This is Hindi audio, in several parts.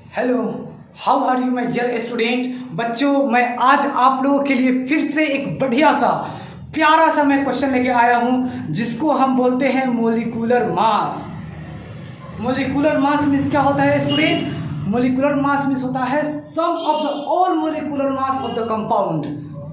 Hello, how are you my dear student. बच्चों, मैं आज आप लोगों के लिए फिर से एक बढ़िया सा प्यारा सा मैं क्वेश्चन लेके आया हूँ, जिसको हम बोलते हैं molecular mass. Molecular mass means क्या होता है स्टूडेंट? मोलिकुलर मास मीन्स होता है sum of the all molecular mass of the compound.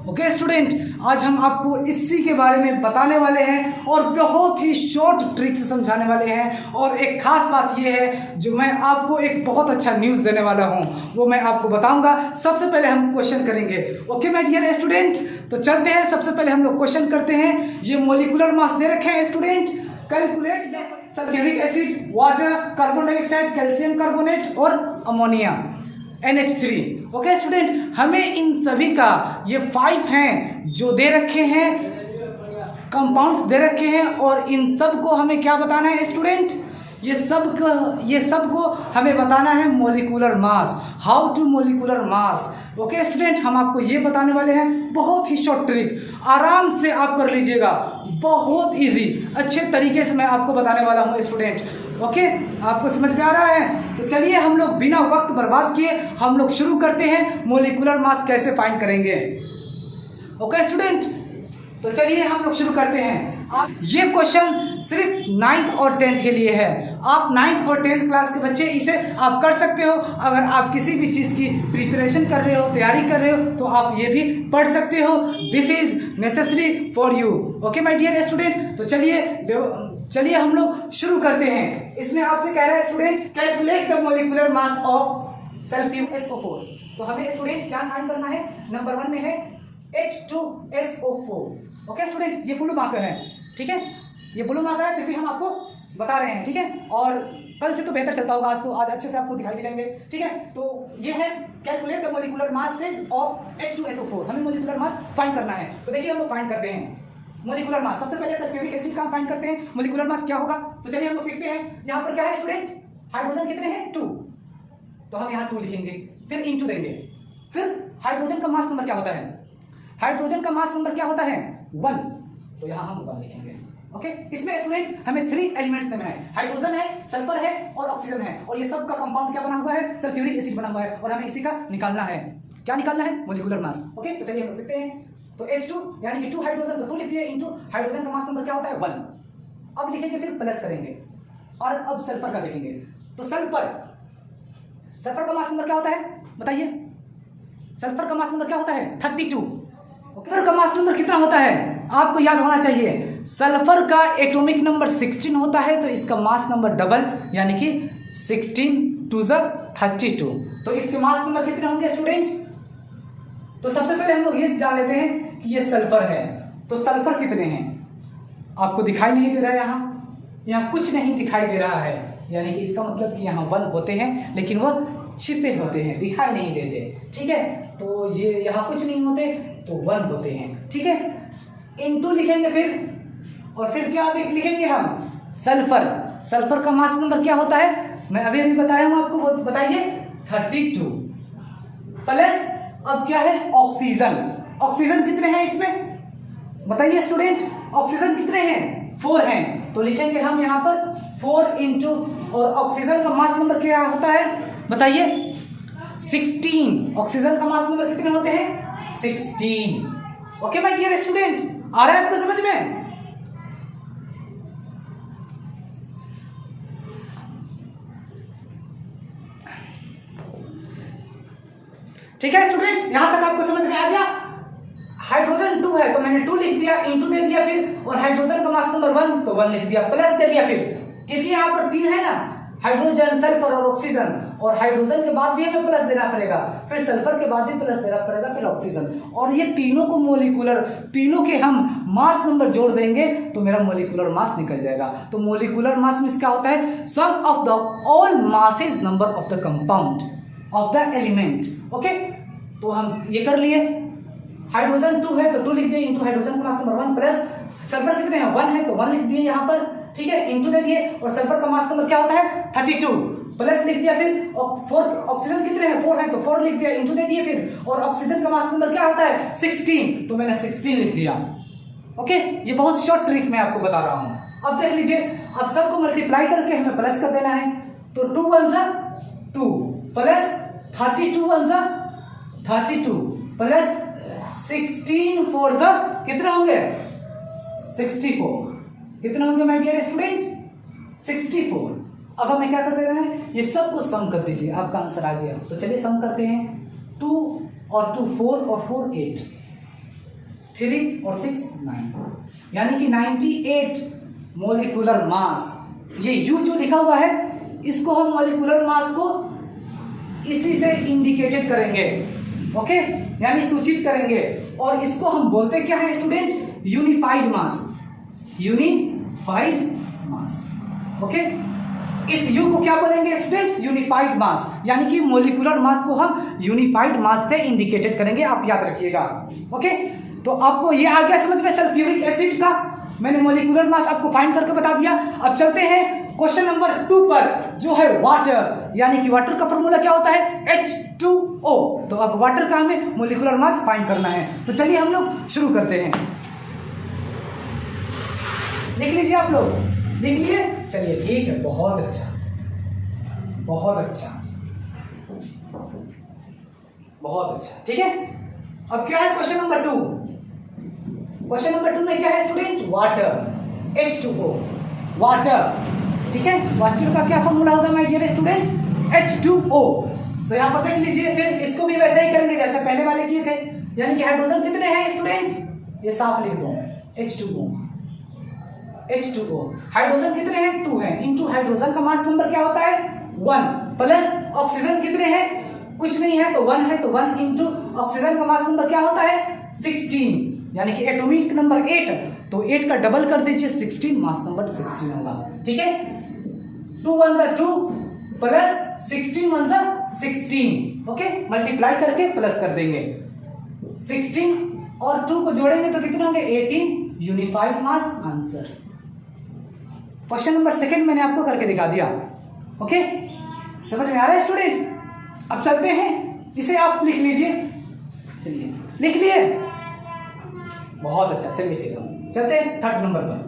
Okay student, आज हम आपको इसी के बारे में बताने वाले हैं और बहुत ही शॉर्ट ट्रिक से समझाने वाले हैं। और एक खास बात यह है, जो मैं आपको एक बहुत अच्छा न्यूज़ देने वाला हूं, वो मैं आपको बताऊंगा। सबसे पहले हम क्वेश्चन करेंगे। ओके माय डियर स्टूडेंट, तो चलते हैं। सबसे पहले हम लोग क्वेश्चन करते हैं। ये मोलिकुलर मास दे रखे हैं student. Calculate sulphuric acid, water, carbon dioxide, calcium carbonate और अमोनिया NH3। ओके स्टूडेंट, हमें इन सभी का ये 5 हैं जो दे रखे हैं, कंपाउंड्स दे रखे हैं, और इन सब को हमें क्या बताना है स्टूडेंट? ये सब को हमें बताना है molecular mass. How to molecular mass. Okay student, हम आपको ये बताने वाले हैं। बहुत ही शॉर्ट ट्रिक, आराम से आप कर लीजिएगा, बहुत इजी, अच्छे तरीके से मैं आपको बताने वाला हूँ स्टूडेंट। ओके, आपको समझ में आ रहा है? तो चलिए हम लोग बिना वक्त बर्बाद किए हम लोग शुरू करते हैं। मोलिकुलर मास कैसे फाइंड करेंगे। ओके स्टूडेंट, तो चलिए हम लोग शुरू करते हैं। ये क्वेश्चन सिर्फ 9th और 10th के लिए है। आप 9th और 10th क्लास के बच्चे इसे आप कर सकते हो। अगर आप किसी भी चीज़ की प्रिपरेशन कर रहे हो, तैयारी कर रहे हो, तो आप ये भी पढ़ सकते हो। This is necessary for you. Okay my dear student, तो चलिए हम लोग शुरू करते हैं। इसमें आपसे कह रहा है student, calculate the molecular mass of SO4। तो हमें स्टूडेंट क्या फाइंड करना है? नंबर 1 में है H2SO4। ओके स्टूडेंट, ये ब्लू मार्कर है, ठीक है, ये ब्लू मार्कर है, फिर भी हम आपको बता रहे हैं, ठीक है। और कल से तो बेहतर चलता होगा, आज अच्छे से आपको दिखाई देंगे, ठीक है। तो ये है calculate the molecular mass of H2SO4। हमें मोलिकुलर मास फाइंड करना है। तो देखिए हम लोग फाइंड करते हैं मोलिकुलर मास। सबसे पहले सल्फ्यूरिक एसिड का फाइंड करते हैं मोलिकुलर मास क्या होगा। तो चलिए हम लोग सीखते हैं। यहाँ पर क्या है स्टूडेंट? हाइड्रोजन कितने हैं? 2। तो हम यहाँ 2 लिखेंगे, फिर इंटू देंगे। फिर हाइड्रोजन का मास नंबर क्या होता है? हाइड्रोजन का मास नंबर क्या होता है? 1। तो यहाँ हम 1 लिखेंगे। ओके, इसमें स्टूडेंट हमें 3 एलिमेंट्स देना है। हाइड्रोजन है, सल्फर है और ऑक्सीजन है, और ये सब का कंपाउंड क्या बना हुआ है? सल्फ्यूरिक एसिड बना हुआ है, और हमें इसी का निकालना है। क्या निकालना है? Molecular mass. ओके, तो चलिए हम लोग सीखते हैं। तो H2 यानी कि 2 हाइड्रोजन, तो 2 लिख दिए, इंटू हाइड्रोजन का मास नंबर क्या होता है? 1। अब लिखेंगे, फिर प्लस करेंगे, और अब सल्फर का देखेंगे। तो सल्फर का मास नंबर क्या होता है? बताइए, सल्फर का मास नंबर क्या होता है? 32। सल्फर का मास नंबर कितना होता है? आपको याद होना चाहिए, सल्फर का एटॉमिक नंबर 16 होता है, तो इसका मास नंबर डबल, यानी कि 16 2 32। तो इसके मास नंबर कितने होंगे स्टूडेंट? तो सबसे पहले हम लोग ये जान लेते हैं कि ये सल्फर है। तो सल्फर कितने हैं? आपको दिखाई नहीं दे रहा है, यहाँ कुछ नहीं दिखाई दे रहा है, यानी कि इसका मतलब कि यहाँ 1 होते हैं, लेकिन वह छिपे होते हैं, दिखाई नहीं देते, ठीक है। तो ये यहाँ कुछ नहीं होते, तो 1 होते हैं, ठीक है। इनटू लिखेंगे फिर, और फिर क्या लिखेंगे हम? सल्फर का मास नंबर क्या होता है? मैं अभी बताया हूं आपको, बताइए, 32। प्लस अब क्या है? ऑक्सीजन कितने हैं इसमें? बताइए स्टूडेंट, ऑक्सीजन कितने हैं? 4 हैं। तो लिखेंगे हम यहाँ पर 4 इंटू, और ऑक्सीजन का मास नंबर क्या होता है? बताइए, 16। ऑक्सीजन का मास नंबर कितने होते हैं? 16। ओके माय डियर स्टूडेंट, आ रहा है आपको समझ में? ठीक है स्टूडेंट, यहां तक आपको समझ में आ गया? हाइड्रोजन 2 है, तो मैंने 2 लिख दिया, इंटू दे दिया फिर, और हाइड्रोजन का मास नंबर 1, तो 1 लिख दिया, प्लस दे दिया फिर, क्योंकि यहाँ पर 3 है ना, हाइड्रोजन, सल्फर और ऑक्सीजन, और हाइड्रोजन के बाद भी हमें प्लस देना पड़ेगा, फिर सल्फर के बाद भी प्लस देना पड़ेगा, फिर ऑक्सीजन, और ये तीनों को तीनों के हम मास नंबर जोड़ देंगे तो मेरा मोलिकुलर मास निकल जाएगा। तो मोलिकुलर मास में क्या होता है? Sum of the all masses number of the compound of the element. Okay, तो हम ये कर लिए। हाइड्रोजन 2 है, तो 2 लिख दिए, इंटू हाइड्रोजन का मास नंबर 1, प्लस सल्फर कितने हैं? 1 है, तो 1 लिख दिए यहाँ पर, ठीक है, इंटू दे दिए, और सल्फर का मास नंबर क्या होता है? 32, प्लस लिख दिया फिर, और 4, ऑक्सीजन कितने हैं? 4 है, तो 4 लिख दिया, इंटू दे दिए फिर, और ऑक्सीजन का मास नंबर क्या होता है? 16, तो मैंने 16 लिख दिया। ओके, ये बहुत शॉर्ट ट्रिक मैं आपको बता रहा हूं। अब देख लीजिए, अब सबको मल्टीप्लाई करके हमें प्लस कर देना है। तो 2 1 + 2 प्लस 32 वन सा 32 प्लस 16 फोर सा कितना होंगे 64। कितना होंगे माय डियर स्टूडेंट 64। अब हमें क्या कर देना है, ये सब को सम कर दीजिए, आपका आंसर आ गया। तो चलिए सम करते हैं। 2 और 2 4 और 4 8, 3 और 6 9, यानी कि 98 मोलिकुलर मास। ये यू जो लिखा हुआ है इसको हम मोलिकुलर मास को इसी से इंडिकेटेड करेंगे, ओके, यानी सूचित करेंगे। और इसको हम बोलते क्या है स्टूडेंट, यूनिफाइड मास, यूनिफाइड मास, ओके। इस यू को क्या बोलेंगे स्टूडेंट, यूनिफाइड मास, यानी कि मोलिकुलर मास को हम यूनिफाइड मास से इंडिकेटेड करेंगे, आप याद रखिएगा, ओके। तो आपको ये आ गया समझ में सल्फ्यूरिक एसिड का मैंने मोलिकुलर मास आपको फाइंड करके बता दिया। अब चलते हैं क्वेश्चन नंबर 2 पर, जो है वाटर, यानी कि वाटर का फॉर्मूला क्या होता है H2O। तो अब वाटर का हमें मोलिकुलर मास फाइंड करना है। तो चलिए हम लोग शुरू करते हैं। लिख लीजिए आप लोग, लिख लिए, चलिए ठीक है, बहुत अच्छा, बहुत अच्छा, बहुत अच्छा, ठीक है। अब क्या है क्वेश्चन नंबर 2। क्वेश्चन नंबर 2 में क्या है स्टूडेंट, वाटर, H2O, वाटर, ठीक है। वाटर का क्या फॉर्मूला होगा माय डियर स्टूडेंट, H2O। तो यहां पर देख लीजिए, फिर इसको भी वैसे ही करेंगे जैसे पहले वाले किए थे, यानी कि हाइड्रोजन कितने हैं स्टूडेंट, ये साफ लिख दो, H2O, H2O। हाइड्रोजन कितने हैं, 2 हैं, इनटू हाइड्रोजन का मास नंबर क्या होता है 1, प्लस ऑक्सीजन कितने हैं, कुछ नहीं है तो 1 है, तो 1 इंटू ऑक्सीजन का मास नंबर क्या होता है 16, यानी कि एटॉमिक नंबर 8, तो 8 का डबल कर दीजिए 16, मास नंबर 16 होगा, ठीक है। 2 1 सा 2 प्लस 16 1 सा 16, ओके, मल्टीप्लाई करके प्लस कर देंगे। 16 और 2 को जोड़ेंगे तो कितने होंगे 18, यूनिफाइड मास, आंसर। क्वेश्चन नंबर 2 मैंने आपको करके दिखा दिया, ओके, समझ में आ रहा है स्टूडेंट। अब चलते हैं, इसे आप लिख लीजिए, चलिए लिख लिए, बहुत अच्छा। चलिए फिर हम चलते हैं 3rd नंबर पर।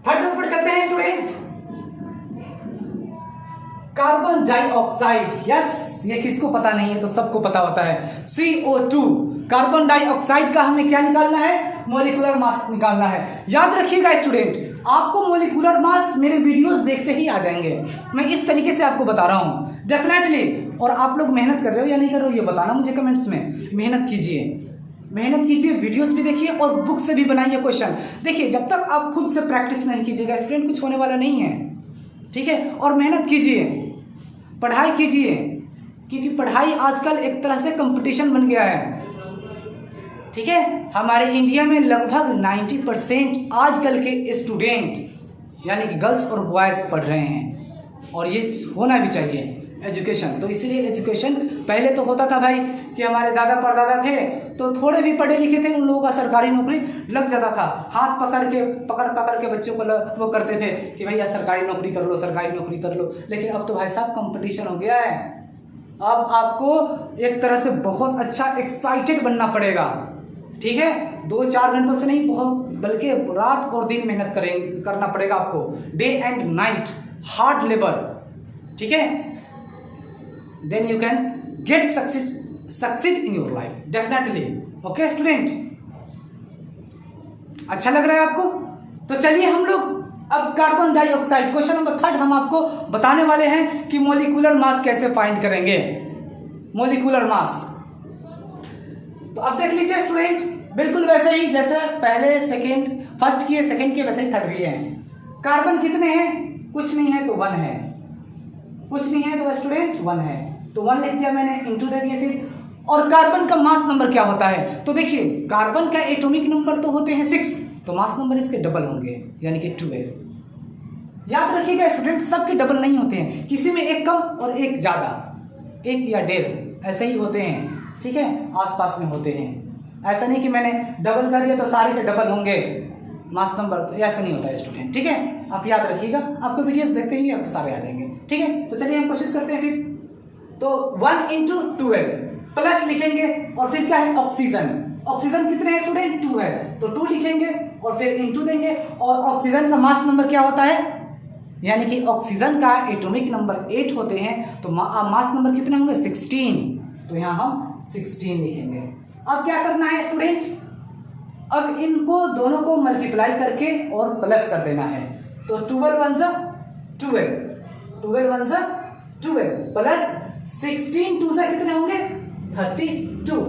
3rd नंबर पर चलते हैं स्टूडेंट, कार्बन डाइऑक्साइड। यस, ये किसको पता नहीं है, तो सबको पता होता है, CO2। कार्बन डाइऑक्साइड का हमें क्या निकालना है, मोलिकुलर मास निकालना है। याद रखिएगा स्टूडेंट, आपको मोलिकुलर मास मेरे वीडियोस देखते ही आ जाएंगे, मैं इस तरीके से आपको बता रहा हूं डेफिनेटली। और आप लोग मेहनत कर रहे हो या नहीं कर रहे हो ये बताना मुझे कमेंट्स में। मेहनत कीजिए, मेहनत कीजिए, वीडियोस भी देखिए और बुक से भी बनाइए क्वेश्चन। देखिए, जब तक आप खुद से प्रैक्टिस नहीं कीजिएगा स्टूडेंट, कुछ होने वाला नहीं है, ठीक है। और मेहनत कीजिए, पढ़ाई कीजिए, क्योंकि पढ़ाई आजकल एक तरह से कंपटीशन बन गया है, ठीक है। हमारे इंडिया में लगभग 90% आजकल के स्टूडेंट, यानी कि गर्ल्स और बॉयज पढ़ रहे हैं, और ये होना भी चाहिए एजुकेशन। तो इसलिए एजुकेशन, पहले तो होता था भाई कि हमारे दादा परदादा थे तो थोड़े भी पढ़े लिखे थे, उन लोगों का सरकारी नौकरी लग जाता था, हाथ पकड़ के बच्चों को वो करते थे कि भैया सरकारी नौकरी कर लो, सरकारी नौकरी कर लो। लेकिन अब तो भाई साहब कंपटीशन हो गया है, अब आपको एक तरह से बहुत अच्छा एक्साइटेड बनना पड़ेगा, ठीक है। 2-4 घंटों से नहीं, बहुत बल्कि रात और दिन मेहनत करना पड़ेगा आपको, day and night, hard labour, ठीक है। Then you can get succeed in your life definitely, okay student. अच्छा लग रहा है आपको? तो चलिए हम लोग अब कार्बन डाइऑक्साइड, क्वेश्चन नंबर 3 हम आपको बताने वाले हैं कि मोलिकुलर मास कैसे फाइंड करेंगे, मोलिकुलर मास। तो अब देख लीजिए स्टूडेंट, बिल्कुल वैसे ही जैसे पहले फर्स्ट किए, सेकंड किए, वैसे ही 3rd भी है। कार्बन कितने हैं, कुछ नहीं है तो 1 है, कुछ नहीं है तो स्टूडेंट 1 है, तो 1 लिख दिया मैंने, इंटू दे दिया फिर। और कार्बन का मास नंबर क्या होता है, तो देखिए कार्बन का एटॉमिक नंबर तो होते हैं 6, तो मास नंबर इसके डबल होंगे, यानी कि 12। याद रखिएगा स्टूडेंट, सबके डबल नहीं होते हैं, किसी में एक कम और एक ज्यादा, 1 या 1.5 ऐसे ही होते हैं, ठीक है, आसपास में होते हैं। ऐसा नहीं कि मैंने डबल कर दिया तो सारे के डबल होंगे मास नंबर, तो ऐसा नहीं होता है स्टूडेंट, ठीक है। आप याद रखिएगा, आपको वीडियोस देखते ही आपको सारे आ जाएंगे, ठीक है। तो चलिए हम कोशिश करते हैं फिर। तो 1 × 12 प्लस लिखेंगे, और फिर क्या है ऑक्सीजन, ऑक्सीजन कितने हैं स्टूडेंट? 2 है, तो 2 लिखेंगे और फिर इनटू देंगे। और ऑक्सीजन का मास नंबर क्या होता है, यानी कि ऑक्सीजन का एटॉमिक नंबर 8 होते हैं, तो मास नंबर कितने होंगे? 16, तो यहाँ हम 16 लिखेंगे। अब क्या करना है स्टूडेंट, अब इनको दोनों को मल्टीप्लाई करके और प्लस कर देना है। तो 12 वन जा 12, 12 वन जा 12 प्लस 16 2 से कितने होंगे? 32।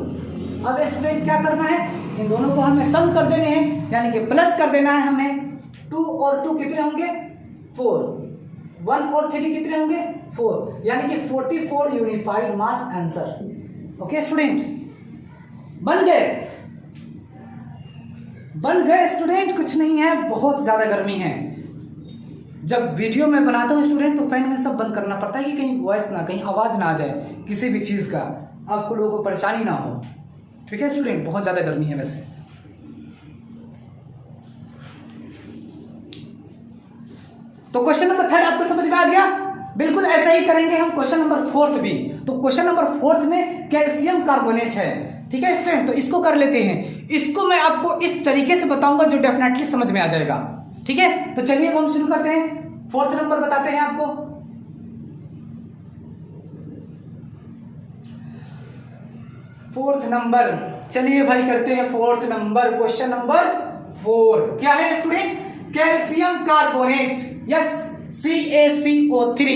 अब स्टूडेंट क्या करना है, इन दोनों को हमें सम कर देने हैं, यानी कि प्लस कर देना है हमें। 2 और 2 कितने होंगे? 4। 1 और 3 कितने होंगे? 4, यानी कि 44 यूनिफाइड मास आंसर। ओके स्टूडेंट, बन गए स्टूडेंट। कुछ नहीं है, बहुत ज्यादा गर्मी है। जब वीडियो में बनाता हूँ स्टूडेंट तो फैन में सब बंद करना पड़ता है कि कहीं वॉइस ना, कहीं आवाज ना आ जाए किसी भी चीज का, आपको लोगों को परेशानी ना हो। ठीक है स्टूडेंट, बहुत ज्यादा गर्मी है वैसे। तो क्वेश्चन नंबर 3 आपको समझ में आ गया? बिल्कुल ऐसा ही करेंगे हम क्वेश्चन नंबर 4 भी। तो क्वेश्चन नंबर 4 में कैल्शियम कार्बोनेट है। ठीक है स्टूडेंट, तो इसको कर लेते हैं। इसको मैं आपको इस तरीके से बताऊंगा जो डेफिनेटली समझ में आ जाएगा। ठीक है, तो चलिए अब हम शुरू करते हैं। 4th नंबर बताते हैं आपको। फोर्थ नंबर, चलिए भाई करते हैं 4th नंबर। क्वेश्चन नंबर 4 क्या है student? Calcium carbonate. Yes, CaCO3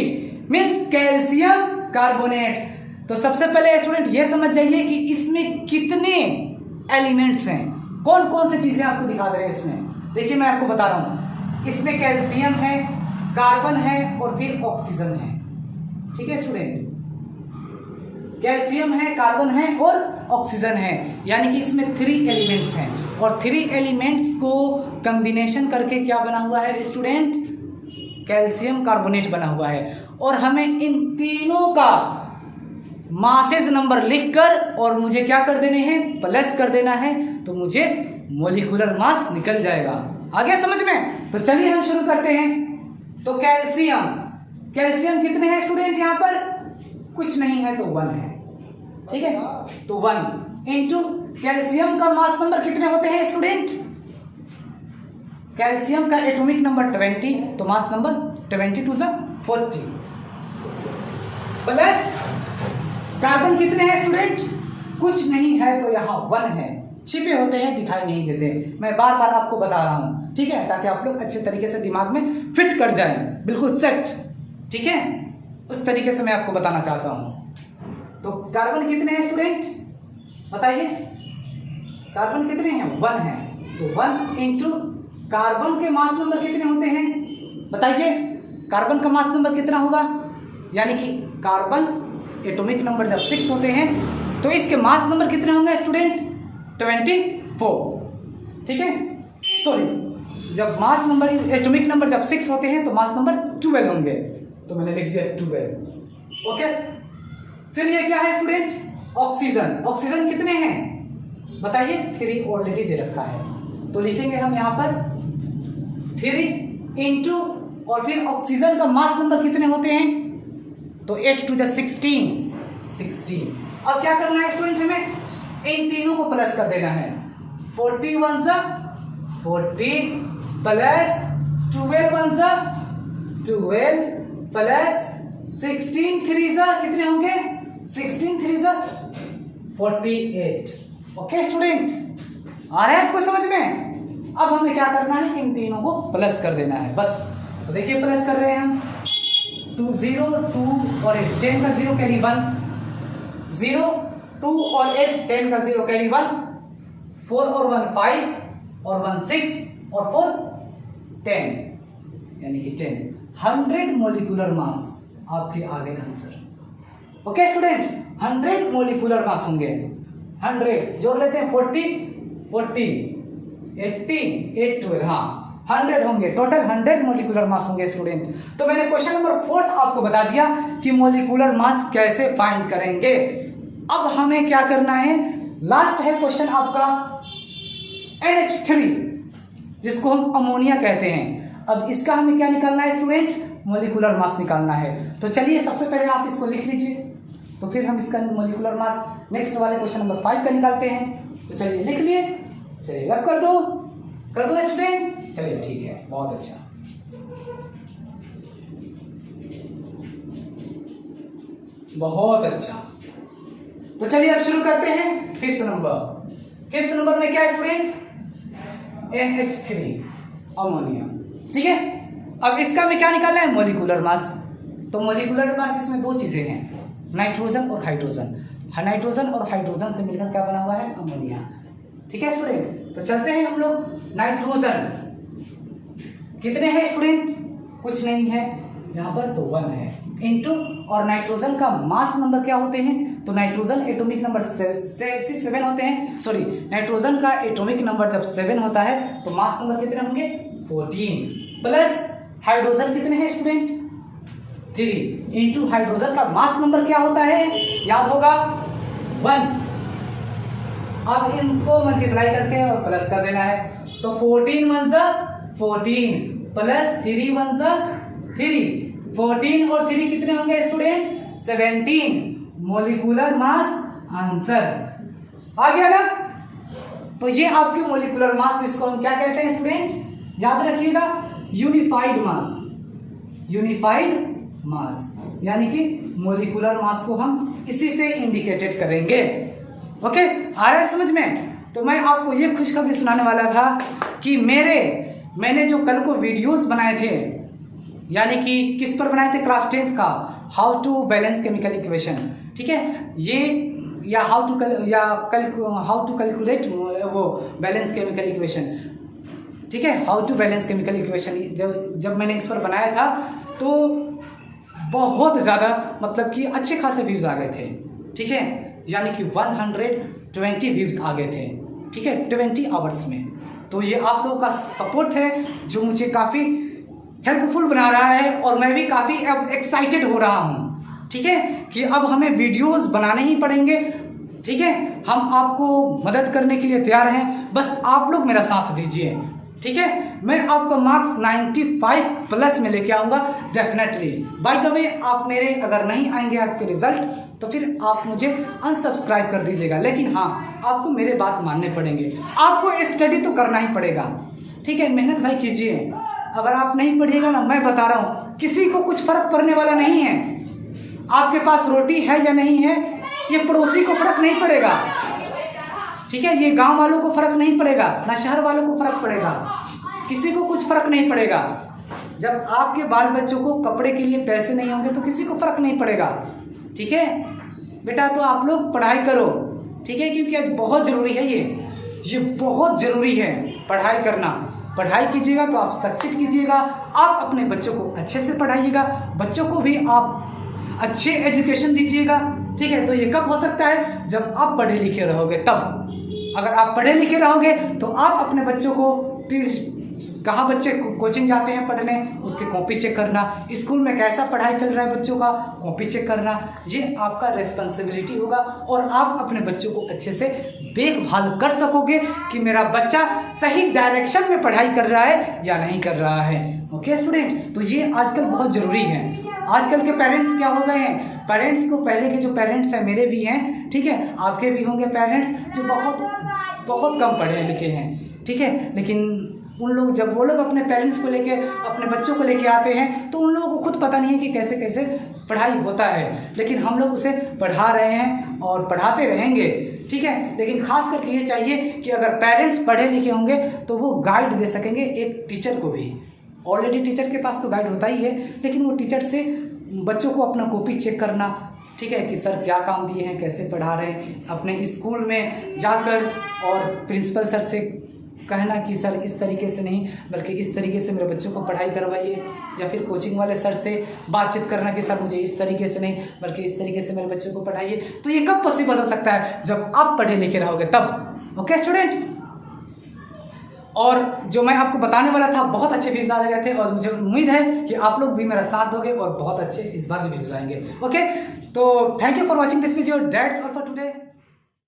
means calcium carbonate. तो सबसे पहले स्टूडेंट ये समझ जाइए कि इसमें कितने एलिमेंट्स हैं, कौन कौन सी चीजें आपको दिखा दे रहे हैं इसमें। देखिए मैं आपको बता रहा हूं, इसमें कैल्शियम है, कार्बन है और फिर ऑक्सीजन है। ठीक है स्टूडेंट, कैल्शियम है, कार्बन है और ऑक्सीजन है, यानी कि इसमें 3 एलिमेंट्स हैं। और 3 एलिमेंट्स को कॉम्बिनेशन करके क्या बना हुआ है स्टूडेंट? कैल्शियम कार्बोनेट बना हुआ है। और हमें इन तीनों का मासेज नंबर लिखकर और मुझे क्या कर देने हैं? प्लस कर देना है, तो मुझे मोलिकुलर मास निकल जाएगा। आगे समझ में? तो चलिए हम शुरू करते हैं। तो कैल्शियम कितने हैं स्टूडेंट? यहां पर कुछ नहीं है तो 1 है। ठीक है, तो 1 इंटू कैल्शियम का मास नंबर कितने होते हैं स्टूडेंट? कैल्शियम का एटॉमिक नंबर 20, तो मास नंबर 22 से 40 प्लस कार्बन कितने हैं स्टूडेंट? कुछ नहीं है तो यहाँ 1 है, छिपे होते हैं दिखाई नहीं देते। मैं बार बार आपको बता रहा हूं, ठीक है, ताकि आप लोग अच्छे तरीके से दिमाग में फिट कर जाए, बिल्कुल सेट। ठीक है, उस तरीके से मैं आपको बताना चाहता हूं। तो कार्बन कितने हैं स्टूडेंट बताइए? कार्बन कितने हैं? 1 है, तो 1 इंटू कार्बन के मास नंबर कितने होते हैं बताइए? कार्बन का मास नंबर कितना होगा? यानी कि कार्बन एटॉमिक नंबर जब 6 होते हैं तो इसके मास नंबर कितने होंगे स्टूडेंट? 24। ठीक है, सॉरी, जब मास नंबर एटॉमिक नंबर जब 6 होते हैं तो मास नंबर 12 होंगे, तो मैंने लिख दिया 12। ओके, फिर ये क्या है स्टूडेंट? ऑक्सीजन कितने हैं बताइए? 3 ऑलरेडी दे रखा है, तो लिखेंगे हम यहाँ पर 3 इंटू और फिर ऑक्सीजन का मास नंबर कितने होते हैं? तो 8 टू 16। अब क्या करना है स्टूडेंट? हमें इन तीनों को प्लस कर देना है। 41 जा 40 प्लस 12 1 जा 12 प्लस 16 3 जा कितने होंगे? 16 3 जा 48। ओके स्टूडेंट, आ रहा है आपको समझ में? अब हमें क्या करना है? इन तीनों को प्लस कर देना है बस। तो देखिए प्लस कर रहे हैं हम। 2 0 2 और 8 10 का 0 कैरी 1 0 2 और 8 10 का 0 कैरी 1 4 और 1 5 और 1 6 और 4 10, यानी कि 10 100 मोलिकुलर मास आपके आगे answer. Okay student, 100 molecular mass होंगे। 100 जोड़ लेते हैं, 40 80 8 12, हाँ 100 होंगे टोटल। 100 मोलिकुलर मास होंगे स्टूडेंट। तो मैंने क्वेश्चन नंबर 4 आपको बता दिया कि मोलिकुलर मास कैसे फाइंड करेंगे। अब हमें क्या करना है? लास्ट है क्वेश्चन आपका NH3, जिसको हम अमोनिया कहते हैं। अब इसका हमें क्या निकालना है स्टूडेंट? मोलिकुलर मास निकालना है। तो चलिए सबसे पहले आप इसको लिख लीजिए, तो फिर हम इसका मोलिकुलर मास नेक्स्ट वाले क्वेश्चन नंबर 5 का निकालते हैं। तो चलिए लिख लिए, चलिए रब कर दो स्टूडेंट। चलिए ठीक है, बहुत अच्छा। बहुत अच्छा, तो चलिए अब शुरू करते हैं फिफ्थ नंबर में क्या है स्टूडेंट? NH3 ammonia. ठीक है, अब इसका में क्या निकालना है? मोलिकुलर मास। तो मोलिकुलर मास इसमें दो चीजें हैं, नाइट्रोजन और हाइड्रोजन। नाइट्रोजन और हाइड्रोजन से मिलकर क्या बना हुआ है? अमोनिया। ठीक है स्टूडेंट, तो चलते हैं हम लोग। नाइट्रोजन कितने हैं स्टूडेंट? कुछ नहीं है यहाँ पर, तो 1 है इंटू, और नाइट्रोजन का मास नंबर क्या होते हैं? तो नाइट्रोजन एटॉमिक नंबर 7 होते हैं, सॉरी नाइट्रोजन का एटॉमिक नंबर जब 7 होता है तो मास नंबर कितने होंगे? 14। प्लस हाइड्रोजन कितने हैं स्टूडेंट? 3 इंटू हाइड्रोजन का मास नंबर क्या होता है? याद होगा 1। अब इनको मल्टीप्लाई करके और प्लस कर देना है, तो 14 1 14 प्लस 3 1 3। 14 और 3 कितने होंगे स्टूडेंट? 17। मोलिकुलर मास आंसर आ गया ना? तो ये आपके मोलिकुलर मास, इसको हम क्या कहते हैं स्टूडेंट? याद रखिएगा, यूनिफाइड मास, यानी कि मोलिकुलर मास को हम इसी से इंडिकेटेड करेंगे। ओके, आ रहा है समझ में? तो मैं आपको ये खुशखबरी सुनाने वाला था कि मैंने जो कल को वीडियोस बनाए थे, यानी कि किस पर बनाए थे? क्लास 10th का how to balance chemical equation. ठीक है, ये या हाउ टू कैलकुलेट वो बैलेंस केमिकल इक्वेशन। ठीक है, how to balance chemical equation जब मैंने इस पर बनाया था तो बहुत ज़्यादा, मतलब कि अच्छे खासे व्यूज़ आ गए थे। ठीक है, यानी कि 120 व्यूज़ आ गए थे। ठीक है, 20 आवर्स में। तो ये आप लोगों का सपोर्ट है जो मुझे काफ़ी हेल्पफुल बना रहा है, और मैं भी काफ़ी अब एक्साइटेड हो रहा हूँ। ठीक है, कि अब हमें वीडियोस बनाने ही पड़ेंगे। ठीक है, हम आपको मदद करने के लिए तैयार हैं, बस आप लोग मेरा साथ दीजिए। ठीक है, मैं आपका मार्क्स 95 प्लस में लेके आऊँगा डेफिनेटली। बाय द वे, आप मेरे अगर नहीं आएंगे आपके रिजल्ट तो फिर आप मुझे अनसब्सक्राइब कर दीजिएगा, लेकिन हाँ आपको मेरे बात मानने पड़ेंगे, आपको स्टडी तो करना ही पड़ेगा। ठीक है, मेहनत भाई कीजिए। अगर आप नहीं पढ़िएगा ना, मैं बता रहा हूँ किसी को कुछ फर्क पड़ने वाला नहीं है। आपके पास रोटी है या नहीं है, ये पड़ोसी को फर्क नहीं पड़ेगा। ठीक है, ये गांव वालों को फर्क नहीं पड़ेगा, ना शहर वालों को फर्क पड़ेगा, किसी को कुछ फर्क नहीं पड़ेगा। जब आपके बाल बच्चों को कपड़े के लिए पैसे नहीं होंगे तो किसी को फर्क नहीं पड़ेगा। ठीक है बेटा, तो आप लोग पढ़ाई करो। ठीक है, क्योंकि आज बहुत ज़रूरी है, ये बहुत ज़रूरी है पढ़ाई करना। पढ़ाई कीजिएगा तो आप सक्सेस कीजिएगा, आप अपने बच्चों को अच्छे से पढ़ाइएगा, बच्चों को भी आप अच्छे एजुकेशन दीजिएगा। ठीक है, तो ये कब हो सकता है? जब आप पढ़े लिखे रहोगे तब। अगर आप पढ़े लिखे रहोगे तो आप अपने बच्चों को, कहाँ बच्चे कोचिंग जाते हैं पढ़ने, उसके कॉपी चेक करना, स्कूल में कैसा पढ़ाई चल रहा है बच्चों का, कॉपी चेक करना, ये आपका रेस्पॉन्सिबिलिटी होगा, और आप अपने बच्चों को अच्छे से देखभाल कर सकोगे कि मेरा बच्चा सही डायरेक्शन में पढ़ाई कर रहा है या नहीं कर रहा है। ओके स्टूडेंट, तो ये आजकल बहुत ज़रूरी है। आजकल के पेरेंट्स क्या हो गए हैं, पेरेंट्स को, पहले के जो पेरेंट्स हैं, मेरे भी हैं, ठीक है, आपके भी होंगे पेरेंट्स जो बहुत कम पढ़े लिखे हैं। ठीक है, लेकिन उन लोग, जब वो लोग अपने पेरेंट्स को लेके, अपने बच्चों को लेके आते हैं तो उन लोगों को खुद पता नहीं है कि कैसे कैसे पढ़ाई होता है, लेकिन हम लोग उसे पढ़ा रहे हैं और पढ़ाते रहेंगे। ठीक है, लेकिन खास करके ये चाहिए कि अगर पेरेंट्स पढ़े लिखे होंगे तो वो गाइड दे सकेंगे एक टीचर को भी। ऑलरेडी टीचर के पास तो गाइड होता ही है, लेकिन वो टीचर से बच्चों को अपना कॉपी चेक करना, ठीक है, कि सर क्या काम दिए हैं, कैसे पढ़ा रहे हैं, अपने स्कूल में जाकर और प्रिंसिपल सर से कहना कि सर इस तरीके से नहीं बल्कि इस तरीके से मेरे बच्चों को पढ़ाई करवाइए, या फिर कोचिंग वाले सर से बातचीत करना कि सर मुझे इस तरीके से नहीं बल्कि इस तरीके से मेरे बच्चों को पढ़ाइए। तो ये कब पॉसिबल हो सकता है? जब आप पढ़े लिखे रहोगे तब। ओके स्टूडेंट, और जो मैं आपको बताने वाला था, बहुत अच्छे व्यूज आ गए थे और मुझे उम्मीद है कि आप लोग भी मेरा साथ दोगे और बहुत अच्छे इस बार भी व्यूज आएंगे। ओके, तो thank you for watching this video, that's all for today.